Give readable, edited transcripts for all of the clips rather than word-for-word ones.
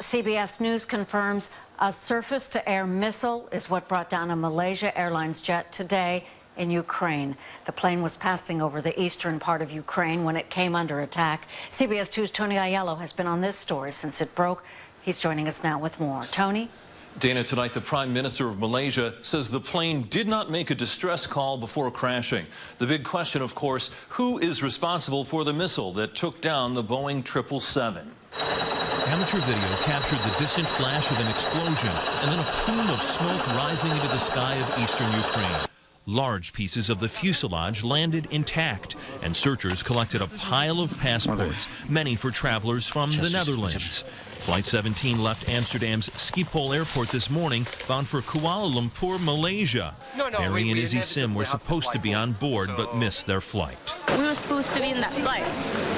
CBS News confirms a surface-to-air missile is what brought down a Malaysia Airlines jet today in Ukraine. The plane was passing over the eastern part of Ukraine when it came under attack. CBS 2's Tony Aiello has been on this story since it broke. He's joining us now with more. Tony? Dana, tonight the Prime Minister of Malaysia says the plane did not make a distress call before crashing. The big question, of course, who is responsible for the missile that took down the Boeing 777? Amateur video captured the distant flash of an explosion and then a plume of smoke rising into the sky of eastern Ukraine. Large pieces of the fuselage landed intact, and searchers collected a pile of passports, many for travelers from the Netherlands. Flight 17 left Amsterdam's Schiphol airport this morning, bound for Kuala Lumpur, Malaysia. Barry and Izzy Sim were supposed to be on board, but missed their flight. We were supposed to be in that flight,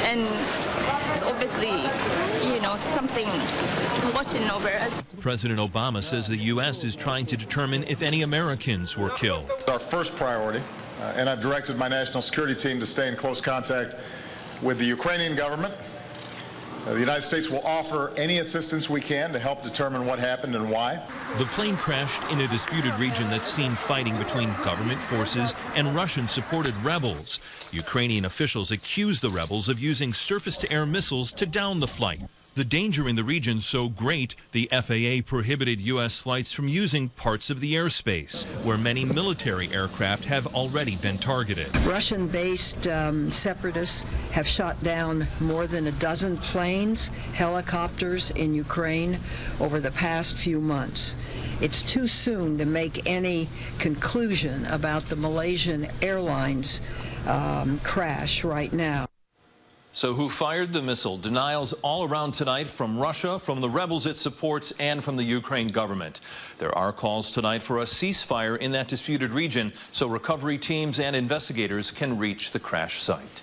and it's obviously, something is watching over us. President Obama says the U.S. is trying to determine if any Americans were killed. Our first priority, and I've directed my national security team to stay in close contact with the Ukrainian government. The United States will offer any assistance we can to help determine what happened and why. The plane crashed in a disputed region that's seen fighting between government forces and Russian-supported rebels. Ukrainian officials accuse the rebels of using surface-to-air missiles to down the flight. The danger in the region so great, the FAA prohibited U.S. flights from using parts of the airspace, where many military aircraft have already been targeted. Russian-based separatists have shot down more than a dozen planes, helicopters in Ukraine over the past few months. It's too soon to make any conclusion about the Malaysian Airlines crash right now. So who fired the missile? Denials all around tonight from Russia, from the rebels it supports, and from the Ukraine government. There are calls tonight for a ceasefire in that disputed region so recovery teams and investigators can reach the crash site.